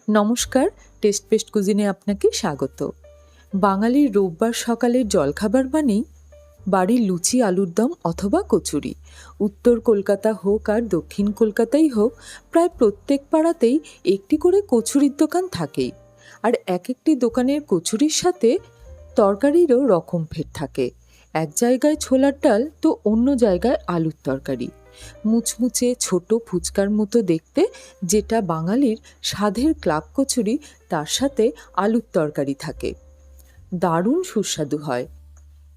নমস্কার, test paste কুজিনে আপনাকে স্বাগত। বাঙালির রোববার সকালের জলখাবার মানেই বাড়ির লুচি, আলুর দম অথবা কচুরি। উত্তর কলকাতা হোক আর দক্ষিণ কলকাতাই হোক, প্রায় প্রত্যেক পাড়াতেই একটি করে কচুরির দোকান থাকেই। আর এক একটি দোকানের কচুরির সাথে তরকারিরও রকম ফের থাকে। এক জায়গায় ছোলার ডাল তো অন্য জায়গায় আলুর তরকারি, মুচমুচে ছোট ফুচকার মতো দেখতে, যেটা বাঙালির স্বাদের ক্লাব কচুরি, তার সাথে আলুর তরকারি থাকে। দারুণ সুস্বাদু হয়।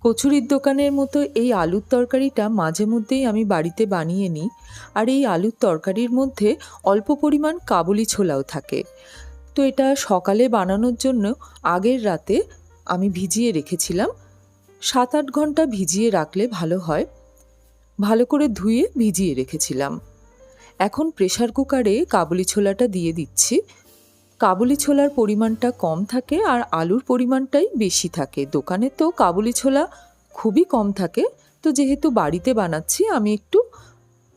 কচুরির দোকানের মতো এই আলুর তরকারিটা মাঝে মধ্যেই আমি বাড়িতে বানিয়ে নিই। আর এই আলুর তরকারির মধ্যে অল্প পরিমাণ কাবুলি ছোলাও থাকে। তো এটা সকালে বানানোর জন্য আগের রাতে আমি ভিজিয়ে রেখেছিলাম। 7-8 ঘন্টা ভিজিয়ে রাখলে ভালো হয়। ভালো করে ধুয়ে ভিজিয়ে রেখেছিলাম। এখন প্রেসার কুকারে কাবুলি ছোলাটা দিয়ে দিচ্ছি। কাবুলি ছোলার পরিমাণটা কম থাকে আর আলুর পরিমাণটাই বেশি থাকে। দোকানে তো কাবুলি ছোলা খুবই কম থাকে, তো যেহেতু বাড়িতে বানাচ্ছি আমি একটু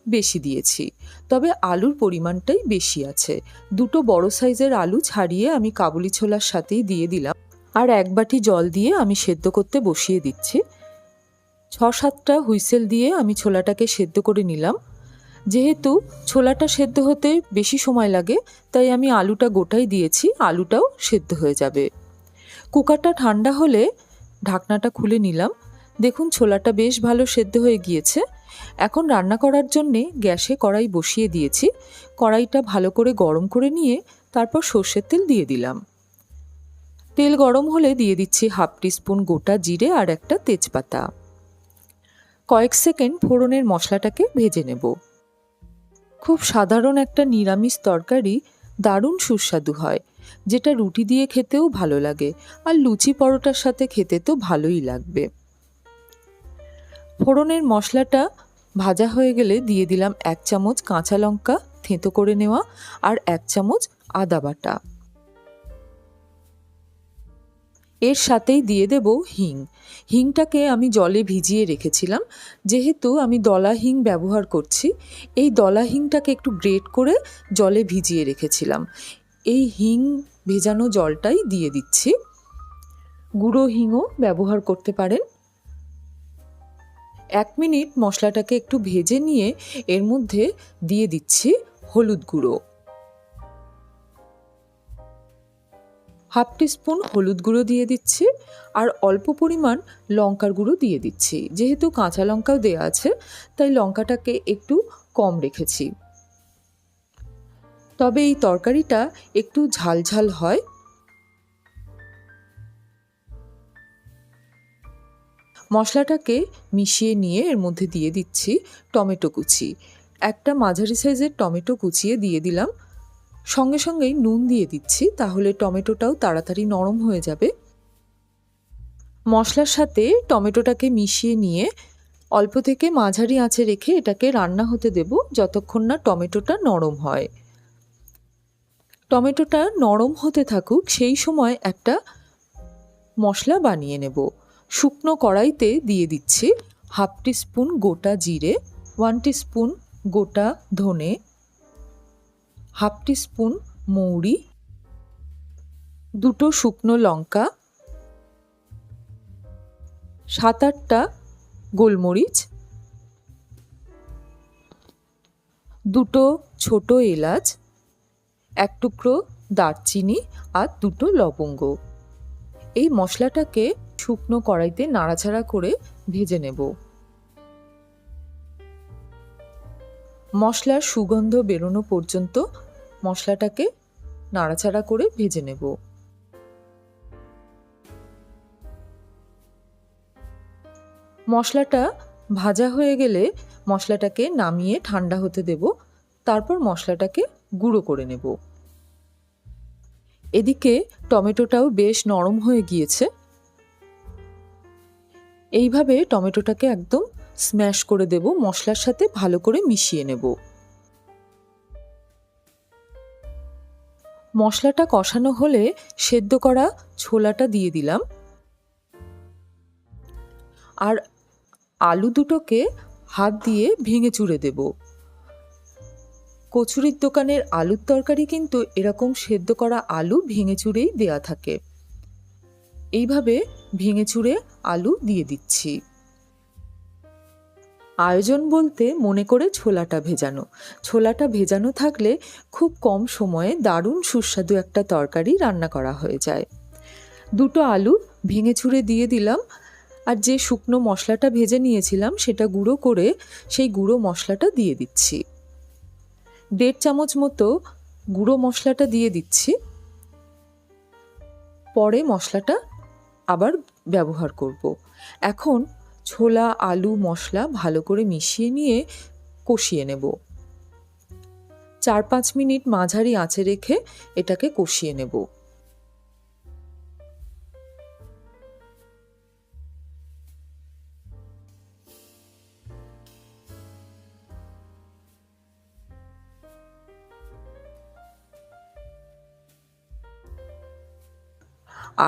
বেশি দিয়েছি, তবে আলুর পরিমাণটাই বেশি আছে। 2 বড় সাইজের আলু ছাড়িয়ে আমি কাবুলি ছোলার সাথেই দিয়ে দিলাম। আর 1 বাটি জল দিয়ে আমি সেদ্ধ করতে বসিয়ে দিচ্ছি। 6-7টা হুইসেল দিয়ে আমি ছোলাটাকে সেদ্ধ করে নিলাম। যেহেতু ছোলাটা সেদ্ধ হতে বেশি সময় লাগে, তাই আমি আলুটা গোটাই দিয়েছি, আলুটাও সেদ্ধ হয়ে যাবে। কুকারটা ঠান্ডা হলে ঢাকনাটা খুলে নিলাম। দেখুন ছোলাটা বেশ ভালো সেদ্ধ হয়ে গিয়েছে। এখন রান্না করার জন্যে গ্যাসে কড়াই বসিয়ে দিয়েছি। কড়াইটা ভালো করে গরম করে নিয়ে তারপর সর্ষের তেল দিয়ে দিলাম। তেল গরম হলে দিয়ে দিচ্ছি 1/2 টিস্পুন গোটা জিরে আর একটা তেজপাতা। কয়েক সেকেন্ড ফোড়নের মশলাটাকে ভেজে নেব। খুব সাধারণ একটা নিরামিষ তরকারি, দারুণ সুস্বাদু হয়, যেটা রুটি দিয়ে খেতেও ভালো লাগে আর লুচি পরোটার সাথে খেতে তো ভালোই লাগবে। ফোড়নের মশলাটা ভাজা হয়ে গেলে দিয়ে দিলাম 1 চামচ কাঁচা লঙ্কা থেঁতো করে নেওয়া আর 1 চামচ আদা বাটা। এর সাথেই দিয়ে দেব হিং। হিংটাকে আমি জলে ভিজিয়ে রেখেছিলাম। যেহেতু আমি দলা হিং ব্যবহার করছি, এই দলা হিংটাকে একটু গ্রেট করে জলে ভিজিয়ে রেখেছিলাম। এই হিং ভেজানো জলটাই দিয়ে দিচ্ছি। গুঁড়ো হিংও ব্যবহার করতে পারেন। 1 মিনিট মশলাটাকে একটু ভেজে নিয়ে এর মধ্যে দিয়ে দিচ্ছি হলুদ গুঁড়ো। 1/2 টিস্পুন হলুদ গুঁড়ো দিয়ে দিচ্ছি আর অল্প পরিমাণ লঙ্কার গুঁড়ো দিয়ে দিচ্ছি। যেহেতু কাঁচা লঙ্কাও দেওয়া আছে, তাই লঙ্কাটাকে একটু কম রেখেছি। তবে এই তরকারিটা একটু ঝালঝাল হয়। মশলাটাকে মিশিয়ে নিয়ে এর মধ্যে দিয়ে দিচ্ছি টমেটো কুচি। একটা মাঝারি সাইজের টমেটো কুচিয়ে দিয়ে দিলাম। সঙ্গে সঙ্গেই নুন দিয়ে দিচ্ছি, তাহলে টমেটোটাও তাড়াতাড়ি নরম হয়ে যাবে। মশলার সাথে টমেটোটাকে মিশিয়ে নিয়ে অল্প থেকে মাঝারি আঁচে রেখে এটাকে রান্না হতে দেব যতক্ষণ না টমেটোটা নরম হয়। টমেটোটা নরম হতে থাকুক, সেই সময় একটা মশলা বানিয়ে নেব। শুকনো কড়াইতে দিয়ে দিচ্ছি 1/2 টিস্পুন গোটা জিরে, 1 টিস্পুন গোটা ধনে, 1/2 টিস্পুন মৌরি, 2 শুকনো লঙ্কা, 7-8টা গোলমরিচ, 2 ছোট এলাচ, 1 টুকরো দারচিনি আর 2 লবঙ্গ। এই মশলাটাকে শুকনো কড়াইতে নাড়াচাড়া করে ভেজে নেব। মশলার সুগন্ধ বেরোনো পর্যন্ত মশলাটাকে নাড়াচাড়া করে ভেজে নেব। মশলাটা ভাজা হয়ে গেলে মশলাটাকে নামিয়ে ঠান্ডা হতে দেব। তারপর মশলাটাকে গুঁড়ো করে নেব। এদিকে টমেটোটাও বেশ নরম হয়ে গিয়েছে। এইভাবে টমেটোটাকে একদম স্ম্যাশ করে দেব, মশলার সাথে ভালো করে মিশিয়ে নেব। মশলাটা কষানো হলে সেদ্ধ করা ছোলাটা দিয়ে দিলাম আর আলু দুটোকে হাত দিয়ে ভেঙে চুড়ে দেব। কচুরির দোকানের আলুর তরকারি কিন্তু এরকম সেদ্ধ করা আলু ভেঙে চুরেই দেয়া থাকে। এইভাবে ভেঙে চুরে আলু দিয়ে দিচ্ছি। আয়োজন বলতে মনে করে ছোলাটা ভেজানো। ছোলাটা ভেজানো থাকলে খুব কম সময়ে দারুণ সুস্বাদু একটা তরকারি রান্না করা হয়ে যায়। 2টো আলু ভেঙে চুরে দিয়ে দিলাম, আর যে শুকনো মশলাটা ভেজে নিয়েছিলাম সেটা গুঁড়ো করে সেই গুঁড়ো মশলাটা দিয়ে দিচ্ছি। 1.5 চামচ মতো গুঁড়ো মশলাটা দিয়ে দিচ্ছি। পরে মশলাটা আবার ব্যবহার করব। এখন ছোলা আলু মশলা ভালো করে মিশিয়ে নিয়ে কষিয়ে নেব। 4-5 মিনিট মাঝারি আঁচে রেখে এটাকে কষিয়ে নেব।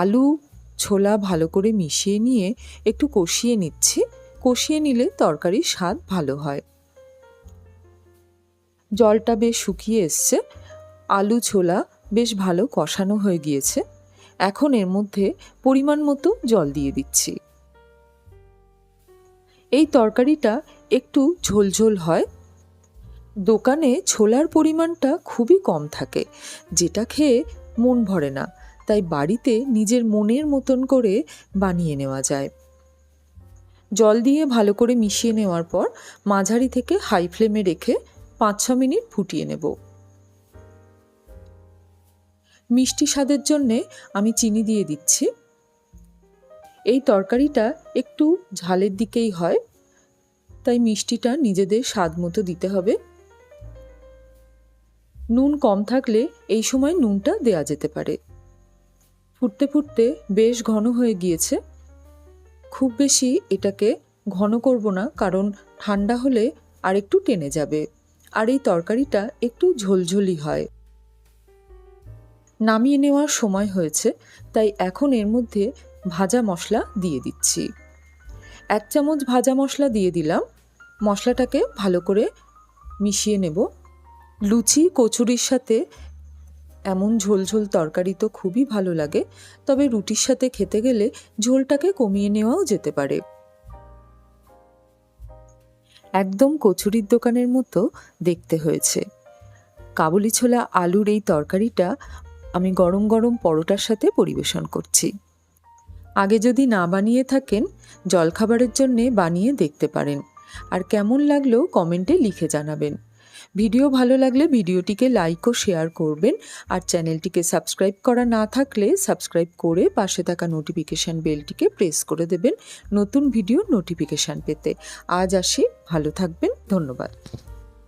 আলু ছোলা ভালো করে মিশিয়ে নিয়ে একটু কষিয়ে নিচ্ছি। কষিয়ে নিলে তরকারির স্বাদ ভালো হয়। জলটা বেশ শুকিয়ে এসছে, আলু ছোলা বেশ ভালো কষানো হয়ে গিয়েছে। এখন এর মধ্যে পরিমাণ মতো জল দিয়ে দিচ্ছি। এই তরকারিটা একটু ঝোলঝোল হয়। দোকানে ছোলার পরিমাণটা খুবই কম থাকে, যেটা খেয়ে মন ভরে না, তাই বাড়িতে নিজের মনের মতন করে বানিয়ে নেওয়া যায়। জল দিয়ে ভালো করে মিশিয়ে নেওয়ার পর মাঝারি থেকে হাই ফ্লেমে রেখে 5-6 মিনিট ফুটিয়ে নেব। মিষ্টি স্বাদের জন্যে আমি চিনি দিয়ে দিচ্ছি। এই তরকারিটা একটু ঝালের দিকেই হয়, তাই মিষ্টিটা নিজেদের স্বাদ মতো দিতে হবে। নুন কম থাকলে এই সময় নুনটা দেয়া যেতে পারে। ফুটতে ফুটতে বেশ ঘন হয়ে গিয়েছে। খুব বেশি এটাকে ঘন করব না, কারণ ঠান্ডা হলে আর একটু টেনে যাবে, আর এই তরকারিটা একটু ঝোলঝোলি হয়। নামিয়ে নেওয়ার সময় হয়েছে, তাই এখন এর মধ্যে ভাজা মশলা দিয়ে দিচ্ছি। 1 চামচ ভাজা মশলা দিয়ে দিলাম। মশলাটাকে ভালো করে মিশিয়ে নেব। লুচি কচুরির সাথে এমন ঝোলঝোল তরকারি তো খুবই ভালো লাগে, তবে রুটির সাথে খেতে গেলে ঝোলটাকে কমিয়ে নেওয়াও যেতে পারে। একদম কচুরির দোকানের মতো দেখতে হয়েছে। কাবুলি ছোলা আলুর এই তরকারিটা আমি গরম গরম পরোটার সাথে পরিবেশন করছি। আগে যদি না বানিয়ে থাকেন, জলখাবারের জন্যে বানিয়ে দেখতে পারেন। আর কেমন লাগলো কমেন্টে লিখে জানাবেন। ভিডিও ভালো লাগলে ভিডিওটিকে লাইক ও শেয়ার করবেন, আর চ্যানেলটিকে সাবস্ক্রাইব করা না থাকলে সাবস্ক্রাইব করে পাশে থাকা নোটিফিকেশান বেলটিকে প্রেস করে দেবেন নতুন ভিডিওর নোটিফিকেশান পেতে। আজ আসি, ভালো থাকবেন, ধন্যবাদ।